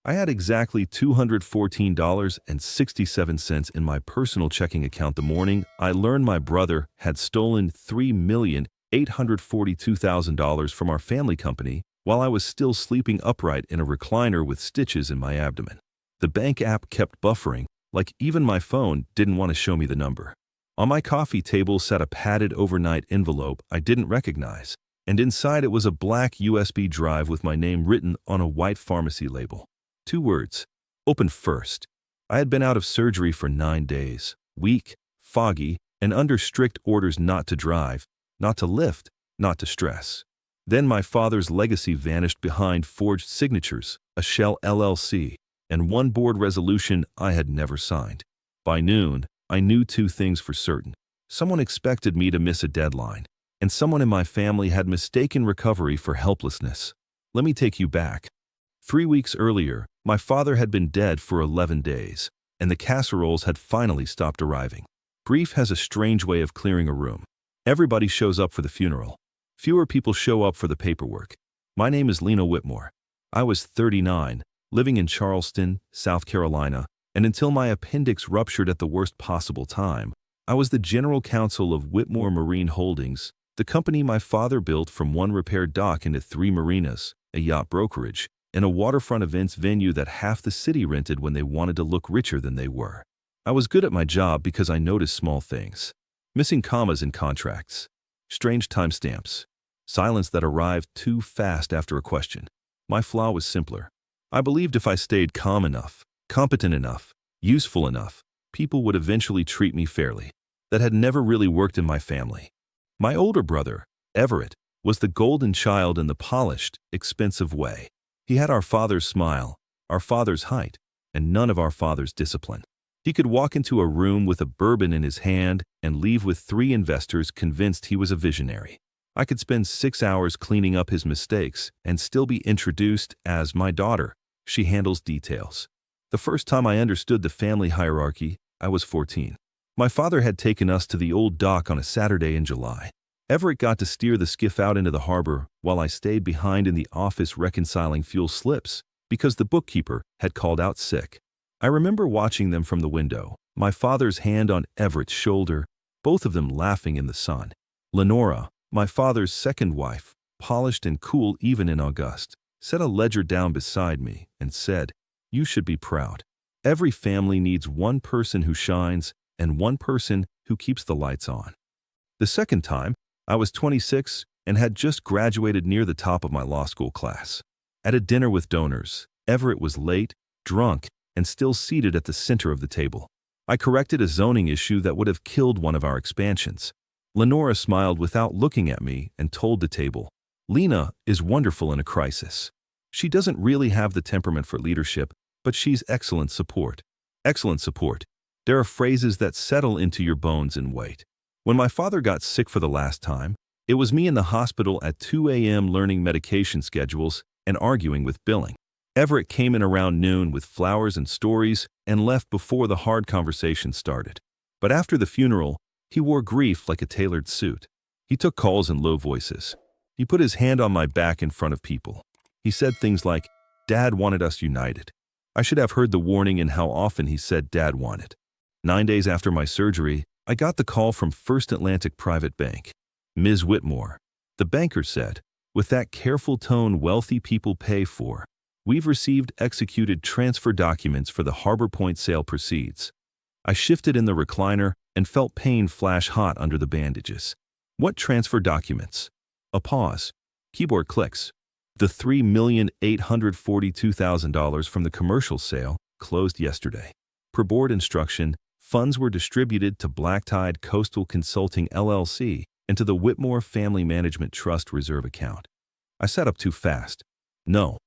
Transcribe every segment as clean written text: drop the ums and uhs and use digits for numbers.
I had exactly $214.67 in my personal checking account the morning I learned my brother had stolen $3,842,000 from our family company while I was still sleeping upright in a recliner with stitches in my abdomen. The bank app kept buffering, like even my phone didn't want to show me the number. On my coffee table sat a padded overnight envelope I didn't recognize, and inside it was a black USB drive with my name written on a white pharmacy label. 2 words, open first. I had been out of surgery for 9 days, weak, foggy, and under strict orders not to drive, not to lift, not to stress. Then my father's legacy vanished behind forged signatures, a shell LLC, and one board resolution I had never signed. By noon, I knew 2 things for certain. Someone expected me to miss a deadline, and someone in my family had mistaken recovery for helplessness. Let me take you back. 3 weeks earlier, my father had been dead for 11 days, and the casseroles had finally stopped arriving. Grief has a strange way of clearing a room. Everybody shows up for the funeral. Fewer people show up for the paperwork. My name is Lena Whitmore. I was 39, living in Charleston, South Carolina, and until my appendix ruptured at the worst possible time, I was the general counsel of Whitmore Marine Holdings, the company my father built from 1 repaired dock into 3 marinas, a yacht brokerage, and a waterfront events venue that half the city rented when they wanted to look richer than they were. I was good at my job because I noticed small things. Missing commas in contracts, strange timestamps, silence that arrived too fast after a question. My flaw was simpler. I believed if I stayed calm enough, competent enough, useful enough, people would eventually treat me fairly. That had never really worked in my family. My older brother, Everett, was the golden child in the polished, expensive way. He had our father's smile, our father's height, and none of our father's discipline. He could walk into a room with a bourbon in his hand and leave with 3 investors convinced he was a visionary. I could spend 6 hours cleaning up his mistakes and still be introduced as my daughter. She handles details. The first time I understood the family hierarchy, I was 14. My father had taken us to the old dock on a Saturday in July. Everett got to steer the skiff out into the harbor while I stayed behind in the office reconciling fuel slips because the bookkeeper had called out sick. I remember watching them from the window, my father's hand on Everett's shoulder, both of them laughing in the sun. Lenora, my father's second wife, polished and cool even in August, set a ledger down beside me and said, "You should be proud. Every family needs one person who shines and one person who keeps the lights on." The second time, I was 26 and had just graduated near the top of my law school class. At a dinner with donors, Everett was late, drunk, and still seated at the center of the table. I corrected a zoning issue that would have killed one of our expansions. Lenora smiled without looking at me and told the table, "Lena is wonderful in a crisis. She doesn't really have the temperament for leadership, but she's excellent support." Excellent support. There are phrases that settle into your bones and wait. When my father got sick for the last time, it was me in the hospital at 2 a.m. learning medication schedules and arguing with billing. Everett came in around noon with flowers and stories and left before the hard conversation started. But after the funeral, he wore grief like a tailored suit. He took calls in low voices. He put his hand on my back in front of people. He said things like, "Dad wanted us united." I should have heard the warning in how often he said Dad wanted. 9 days after my surgery, I got the call from First Atlantic Private Bank. "Ms. Whitmore," the banker said, with that careful tone wealthy people pay for, "we've received executed transfer documents for the Harbor Point sale proceeds." I shifted in the recliner and felt pain flash hot under the bandages. "What transfer documents?" A pause. Keyboard clicks. "The $3,842,000 from the commercial sale closed yesterday. Per board instruction, funds were distributed to Black Tide Coastal Consulting LLC and to the Whitmore Family Management Trust reserve account." I sat up too fast. No,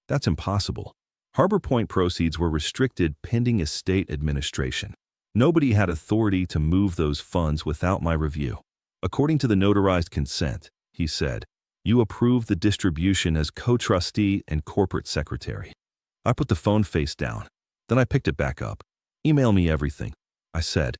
that's impossible. Harbor Point proceeds were restricted pending estate administration. Nobody had authority to move those funds without my review. "According to the notarized consent," he said, "you approve the distribution as co-trustee and corporate secretary." I put the phone face down. Then I picked it back up. "Email me everything," I said.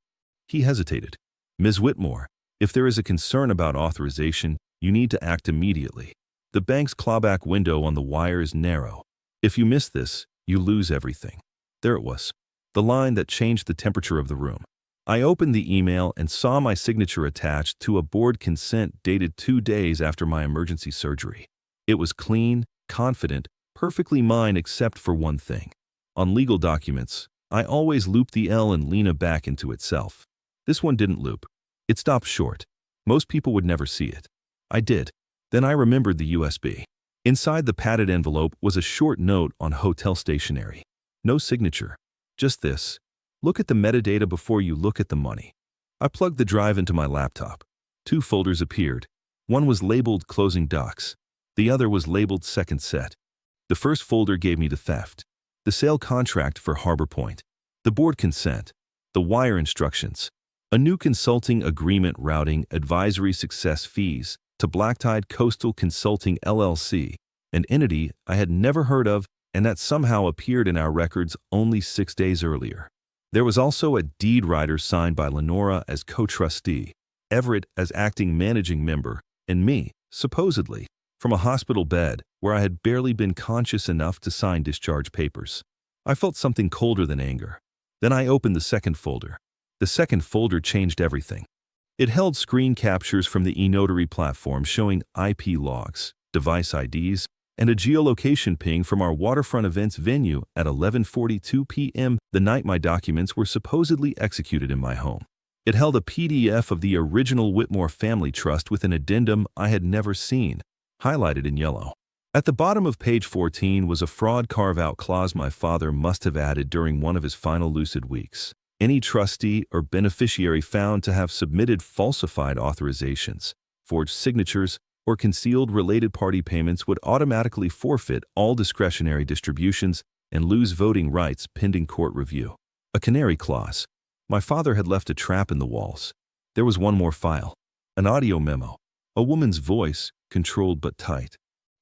He hesitated. "Ms. Whitmore, if there is a concern about authorization, you need to act immediately. The bank's clawback window on the wire is narrow. If you miss this, You lose everything. There it was. The line that changed the temperature of the room. I opened the email and saw my signature attached to a board consent dated 2 days after my emergency surgery. It was clean, confident, perfectly mine except for one thing. On legal documents, I always loop the L and Lena back into itself. This one didn't loop. It stopped short. Most people would never see it. I did. Then I remembered the USB. Inside the padded envelope was a short note on hotel stationery. No signature. Just this. Look at the metadata before you look at the money. I plugged the drive into my laptop. 2 folders appeared. One was labeled Closing Docs. The other was labeled Second Set. The first folder gave me the theft, the sale contract for Harbor Point, the board consent, the wire instructions, a new consulting agreement routing advisory success fees to Black Tide Coastal Consulting LLC, an entity I had never heard of and that somehow appeared in our records only 6 days earlier. There was also a deed rider signed by Lenora as co-trustee, Everett as acting managing member, and me, supposedly, from a hospital bed where I had barely been conscious enough to sign discharge papers. I felt something colder than anger. Then I opened the second folder. The second folder changed everything. It held screen captures from the eNotary platform showing IP logs, device IDs, and a geolocation ping from our waterfront events venue at 11:42 p.m. the night my documents were supposedly executed in my home. It held a PDF of the original Whitmore Family Trust with an addendum I had never seen, highlighted in yellow. At the bottom of page 14 was a fraud carve-out clause my father must have added during one of his final lucid weeks. Any trustee or beneficiary found to have submitted falsified authorizations, forged signatures, or concealed related party payments would automatically forfeit all discretionary distributions and lose voting rights pending court review. A canary clause. My father had left a trap in the walls. There was one more file. An audio memo. A woman's voice, controlled but tight.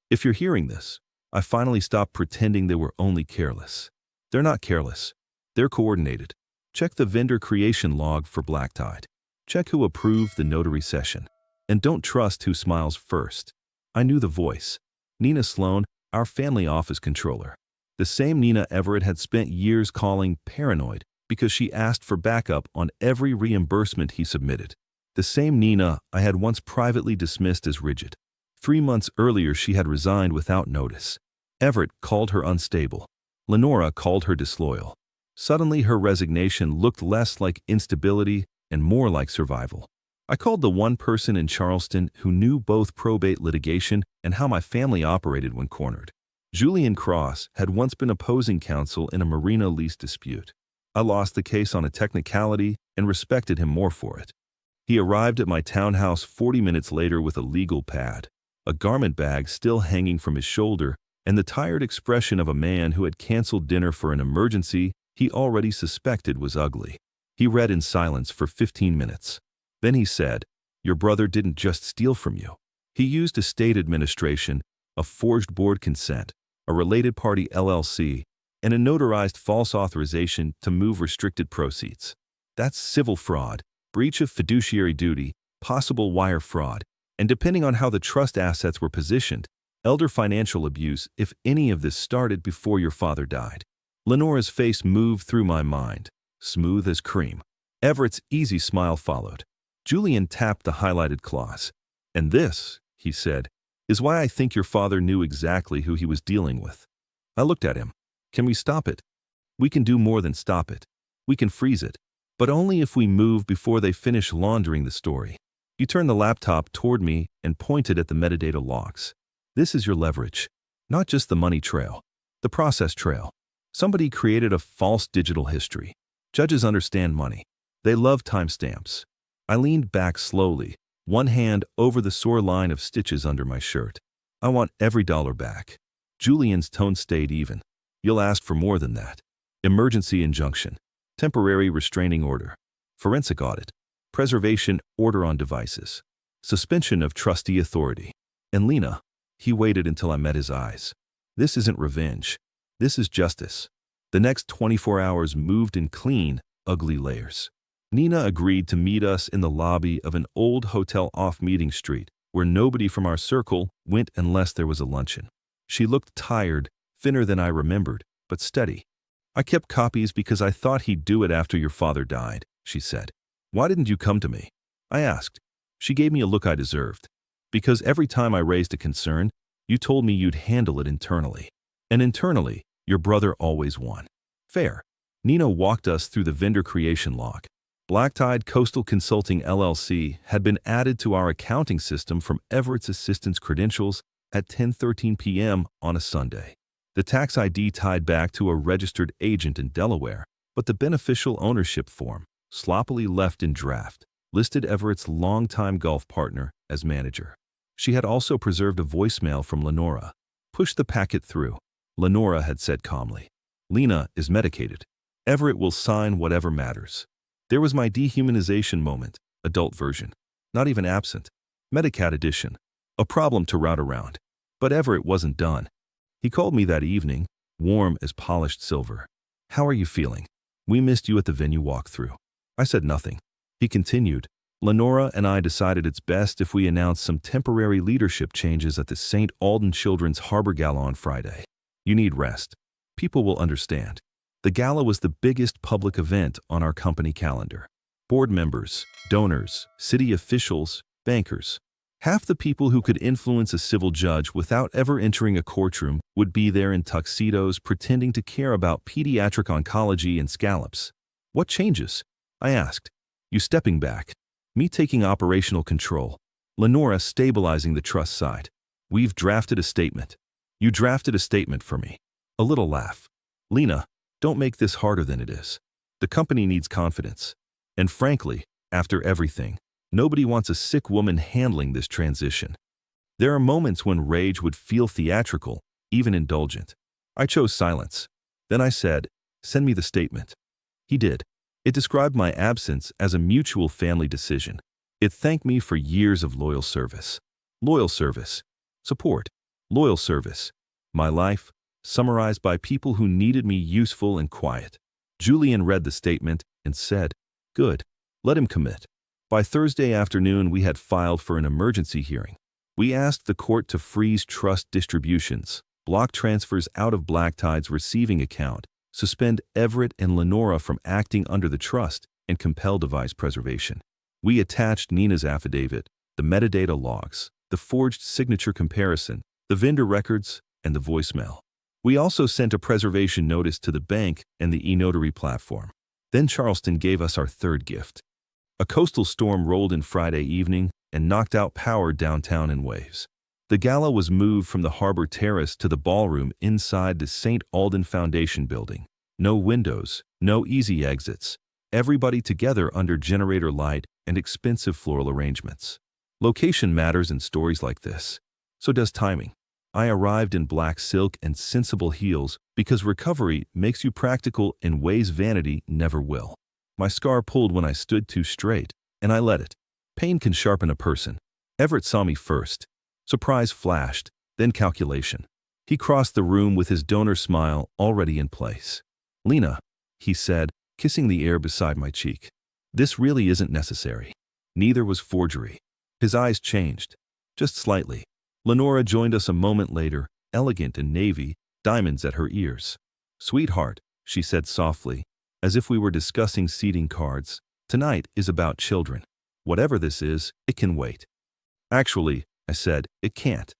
If you're hearing this, I finally stopped pretending they were only careless. They're not careless. They're coordinated. Check the vendor creation log for Black Tide. Check who approved the notary session. And don't trust who smiles first. I knew the voice. Nina Sloan, our family office controller. The same Nina Everett had spent years calling paranoid because she asked for backup on every reimbursement he submitted. The same Nina I had once privately dismissed as rigid. 3 months earlier she had resigned without notice. Everett called her unstable. Lenora called her disloyal. Suddenly her resignation looked less like instability and more like survival. I called the one person in Charleston who knew both probate litigation and how my family operated when cornered. Julian Cross had once been opposing counsel in a marina lease dispute. I lost the case on a technicality and respected him more for it. He arrived at my townhouse 40 minutes later with a legal pad, a garment bag still hanging from his shoulder, and the tired expression of a man who had canceled dinner for an emergency he already suspected was ugly. He read in silence for 15 minutes. Then he said, "Your brother didn't just steal from you. He used estate administration, a forged board consent, a related party LLC, and a notarized false authorization to move restricted proceeds. That's civil fraud, breach of fiduciary duty, possible wire fraud, and depending on how the trust assets were positioned, elder financial abuse if any of this started before your father died." Lenora's face moved through my mind, smooth as cream. Everett's easy smile followed. Julian tapped the highlighted clause. "And this," he said, "is why I think your father knew exactly who he was dealing with." I looked at him. "Can we stop it?" "We can do more than stop it. We can freeze it. But only if we move before they finish laundering the story." He turned the laptop toward me and pointed at the metadata logs. "This is your leverage. Not just the money trail. The process trail. Somebody created a false digital history. Judges understand money. They love timestamps." I leaned back slowly, one hand over the sore line of stitches under my shirt. "I want every dollar back." Julian's tone stayed even. "You'll ask for more than that. Emergency injunction, temporary restraining order, forensic audit, preservation order on devices, suspension of trustee authority." And Lena, he waited until I met his eyes. "This isn't revenge. This is justice." The next 24 hours moved in clean, ugly layers. Nina agreed to meet us in the lobby of an old hotel off Meeting Street, where nobody from our circle went unless there was a luncheon. She looked tired, thinner than I remembered, but steady. I kept copies because I thought he'd do it after your father died, she said. Why didn't you come to me? I asked. She gave me a look I deserved. Because every time I raised a concern, you told me you'd handle it internally. And internally, your brother always won. Fair. Nina walked us through the vendor creation log. Black Tide Coastal Consulting LLC had been added to our accounting system from Everett's assistant's credentials at 10:13 p.m. on a Sunday. The tax ID tied back to a registered agent in Delaware, but the beneficial ownership form, sloppily left in draft, listed Everett's longtime golf partner as manager. She had also preserved a voicemail from Lenora. Push the packet through, Lenora had said calmly. Lena is medicated. Everett will sign whatever matters. There was my dehumanization moment, adult version. Not even absent. Medicat edition. A problem to route around. But Everett wasn't done. He called me that evening, warm as polished silver. How are you feeling? We missed you at the venue walkthrough. I said nothing. He continued, Lenora and I decided it's best if we announce some temporary leadership changes at the St. Alden Children's Harbor Gala on Friday. You need rest. People will understand. The gala was the biggest public event on our company calendar. Board members, donors, city officials, bankers. Half the people who could influence a civil judge without ever entering a courtroom would be there in tuxedos pretending to care about pediatric oncology and scallops. What changes? I asked. You stepping back. Me taking operational control. Lenora stabilizing the trust side. We've drafted a statement. You drafted a statement for me. A little laugh. Lena, don't make this harder than it is. The company needs confidence. And frankly, after everything, nobody wants a sick woman handling this transition. There are moments when rage would feel theatrical, even indulgent. I chose silence. Then I said, send me the statement. He did. It described my absence as a mutual family decision. It thanked me for years of loyal service. Loyal service. Support. Loyal service. My life, summarized by people who needed me useful and quiet. Julian read the statement and said, good. Let him commit. By Thursday afternoon, we had filed for an emergency hearing. We asked the court to freeze trust distributions, block transfers out of Black Tide's receiving account, suspend Everett and Lenora from acting under the trust, and compel device preservation. We attached Nina's affidavit, the metadata logs, the forged signature comparison, the vendor records, and the voicemail. We also sent a preservation notice to the bank and the e-notary platform. Then Charleston gave us our third gift. A coastal storm rolled in Friday evening and knocked out power downtown in waves. The gala was moved from the harbor terrace to the ballroom inside the St. Alden Foundation building. No windows, no easy exits. Everybody together under generator light and expensive floral arrangements. Location matters in stories like this. So does timing. I arrived in black silk and sensible heels because recovery makes you practical in ways vanity never will. My scar pulled when I stood too straight, and I let it. Pain can sharpen a person. Everett saw me first. Surprise flashed, then calculation. He crossed the room with his donor smile already in place. Lena, he said, kissing the air beside my cheek. This really isn't necessary. Neither was forgery. His eyes changed, just slightly. Lenora joined us a moment later, elegant in navy, diamonds at her ears. Sweetheart, she said softly, as if we were discussing seating cards, tonight is about children. Whatever this is, it can wait. Actually, I said, it can't.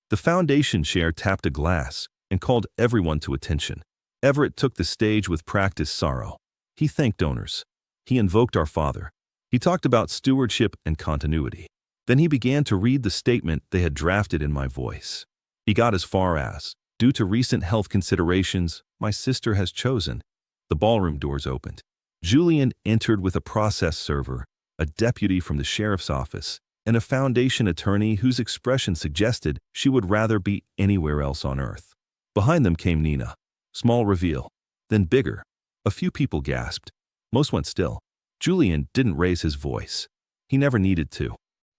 The foundation chair tapped a glass and called everyone to attention. Everett took the stage with practiced sorrow. He thanked donors. He invoked our Father. He talked about stewardship and continuity. Then he began to read the statement they had drafted in my voice. He got as far as, due to recent health considerations, my sister has chosen. The ballroom doors opened. Julian entered with a process server, a deputy from the sheriff's office, and a foundation attorney whose expression suggested she would rather be anywhere else on earth. Behind them came Nina. Small reveal. Then bigger. A few people gasped. Most went still. Julian didn't raise his voice. He never needed to.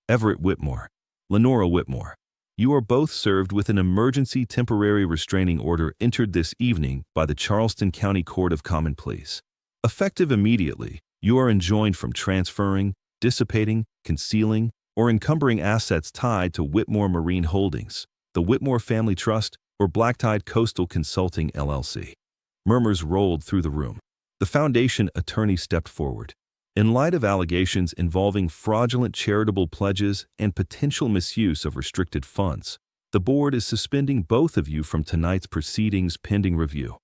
Everett Whitmore. Lenora Whitmore. You are both served with an emergency temporary restraining order entered this evening by the Charleston County Court of Common Pleas. Effective immediately, you are enjoined from transferring, dissipating, concealing, or encumbering assets tied to Whitmore Marine Holdings, the Whitmore Family Trust, or Black Tide Coastal Consulting LLC. Murmurs rolled through the room. The foundation attorney stepped forward. In light of allegations involving fraudulent charitable pledges and potential misuse of restricted funds, the board is suspending both of you from tonight's proceedings pending review.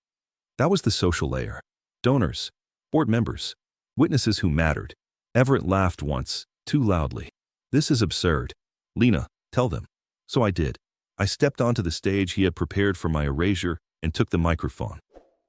That was the social layer. Donors, board members, witnesses who mattered. Everett laughed once, too loudly. This is absurd. Lena, tell them. So I did. I stepped onto the stage he had prepared for my erasure and took the microphone.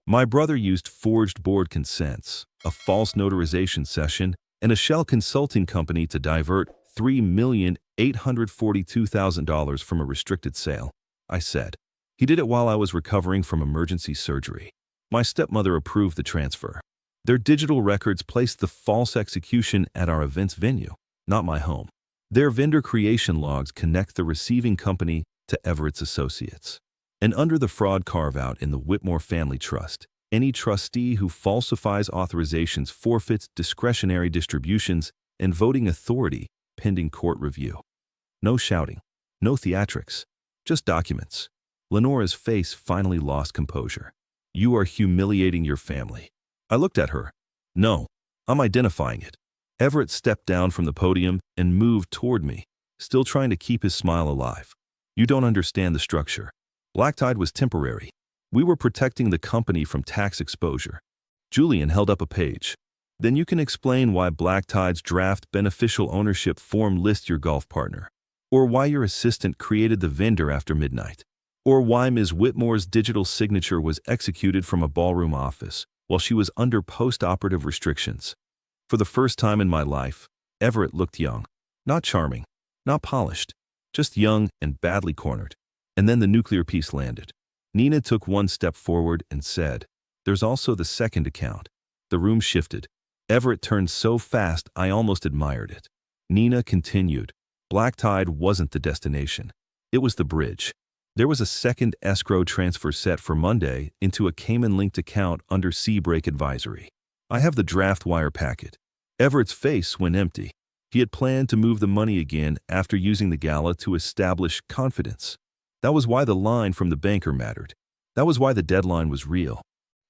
My brother used forged board consents, a false notarization session, and a shell consulting company to divert $3,842,000 from a restricted sale, I said. He did it while I was recovering from emergency surgery. My stepmother approved the transfer. Their digital records placed the false execution at our event's venue, not my home. Their vendor creation logs connect the receiving company to Everett's associates. And under the fraud carve-out in the Whitmore Family Trust, any trustee who falsifies authorizations forfeits discretionary distributions and voting authority pending court review. No shouting, no theatrics, just documents. Lenora's face finally lost composure. You are humiliating your family. I looked at her. No, I'm identifying it. Everett stepped down from the podium and moved toward me, still trying to keep his smile alive. You don't understand the structure. Black Tide was temporary. We were protecting the company from tax exposure. Julian held up a page. Then you can explain why Black Tide's draft beneficial ownership form lists your golf partner, or why your assistant created the vendor after midnight, or why Ms. Whitmore's digital signature was executed from a ballroom office while she was under post-operative restrictions. For the first time in my life, Everett looked young, not charming, not polished, just young and badly cornered. And then the nuclear piece landed. Nina took one step forward and said, "There's also the second account." The room shifted. Everett turned so fast I almost admired it. Nina continued, "Black Tide wasn't the destination. It was the bridge. There was a second escrow transfer set for Monday into a Cayman-linked account under Seabreak Advisory. I have the draft wire packet." Everett's face went empty. He had planned to move the money again after using the gala to establish confidence. That was why the line from the banker mattered. That was why the deadline was real.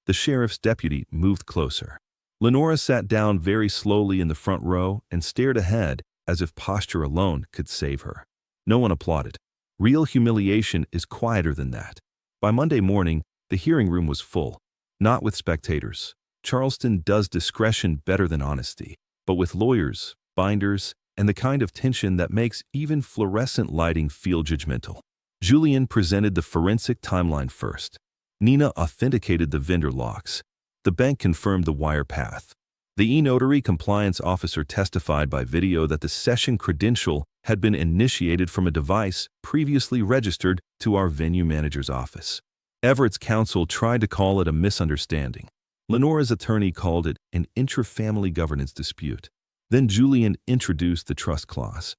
The sheriff's deputy moved closer. Lenora sat down very slowly in the front row and stared ahead as if posture alone could save her. No one applauded. Real humiliation is quieter than that. By Monday morning, the hearing room was full, not with spectators. Charleston does discretion better than honesty, but with lawyers, binders, and the kind of tension that makes even fluorescent lighting feel judgmental. Julian presented the forensic timeline first. Nina authenticated the vendor logs. The bank confirmed the wire path. The e-notary compliance officer testified by video that the session credential had been initiated from a device previously registered to our venue manager's office. Everett's counsel tried to call it a misunderstanding. Lenora's attorney called it an intra-family governance dispute. Then Julian introduced the trust clause.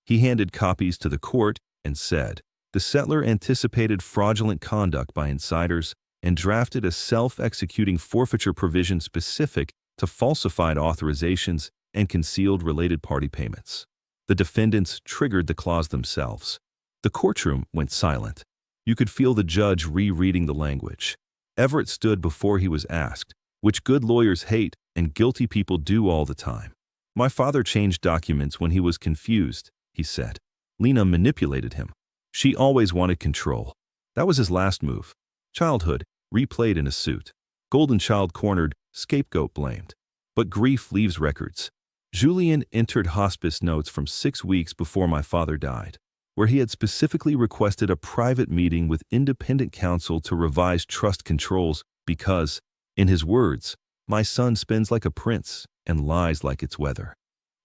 He handed copies to the court and said, "The settler anticipated fraudulent conduct by insiders and drafted a self-executing forfeiture provision specific to falsified authorizations and concealed related party payments." The defendants triggered the clause themselves. The courtroom went silent. You could feel the judge rereading the language. Everett stood before he was asked, which good lawyers hate and guilty people do all the time. "My father changed documents when he was confused," he said. Lena manipulated him. She always wanted control. That was his last move. Childhood, replayed in a suit. Golden child cornered, scapegoat blamed. But grief leaves records. Julian entered hospice notes from 6 weeks before my father died, where he had specifically requested a private meeting with independent counsel to revise trust controls because, in his words, "My son spends like a prince and lies like it's weather."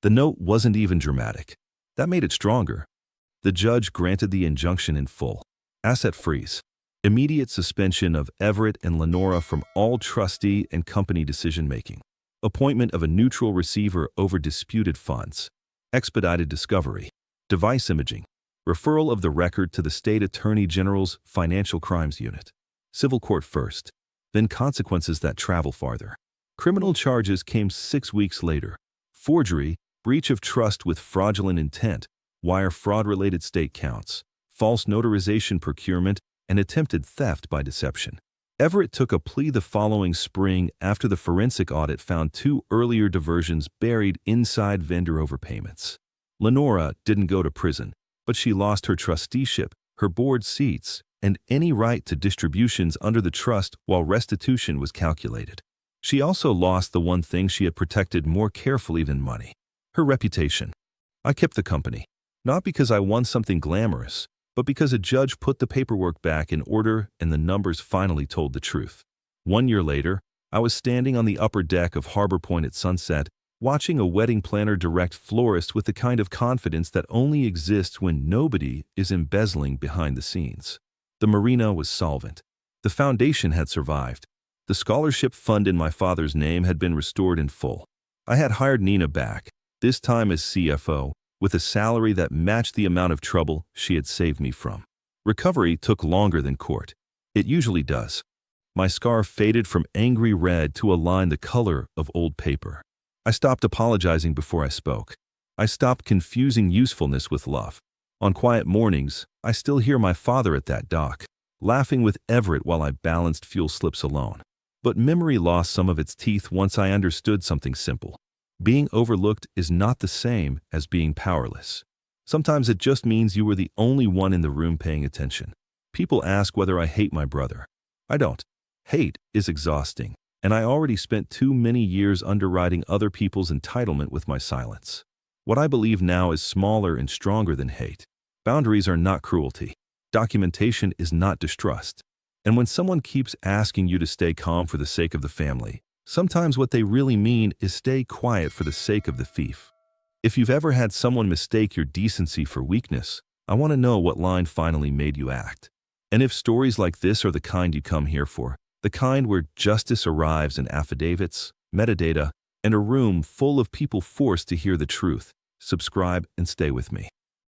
The note wasn't even dramatic. That made it stronger. The judge granted the injunction in full. Asset freeze. Immediate suspension of Everett and Lenora from all trustee and company decision-making. Appointment of a neutral receiver over disputed funds. Expedited discovery. Device imaging. Referral of the record to the State Attorney General's Financial Crimes Unit. Civil court first. Then consequences that travel farther. Criminal charges came 6 weeks later. Forgery, breach of trust with fraudulent intent, wire fraud-related state counts, false notarization procurement, and attempted theft by deception. Everett took a plea the following spring after the forensic audit found 2 earlier diversions buried inside vendor overpayments. Lenora didn't go to prison, but she lost her trusteeship, her board seats, and any right to distributions under the trust while restitution was calculated. She also lost the one thing she had protected more carefully than money: her reputation. I kept the company, not because I won something glamorous, but because a judge put the paperwork back in order and the numbers finally told the truth. 1 year later, I was standing on the upper deck of Harbor Point at sunset, watching a wedding planner direct florists with the kind of confidence that only exists when nobody is embezzling behind the scenes. The marina was solvent. The foundation had survived. The scholarship fund in my father's name had been restored in full. I had hired Nina back, this time as CFO, with a salary that matched the amount of trouble she had saved me from. Recovery took longer than court. It usually does. My scar faded from angry red to a line the color of old paper. I stopped apologizing before I spoke. I stopped confusing usefulness with love. On quiet mornings, I still hear my father at that dock, laughing with Everett while I balanced fuel slips alone. But memory lost some of its teeth once I understood something simple. Being overlooked is not the same as being powerless. Sometimes it just means you were the only one in the room paying attention. People ask whether I hate my brother. I don't. Hate is exhausting, and I already spent too many years underwriting other people's entitlement with my silence. What I believe now is smaller and stronger than hate. Boundaries are not cruelty. Documentation is not distrust. And when someone keeps asking you to stay calm for the sake of the family, sometimes what they really mean is stay quiet for the sake of the thief. If you've ever had someone mistake your decency for weakness, I want to know what line finally made you act. And if stories like this are the kind you come here for, the kind where justice arrives in affidavits, metadata, and a room full of people forced to hear the truth, subscribe and stay with me.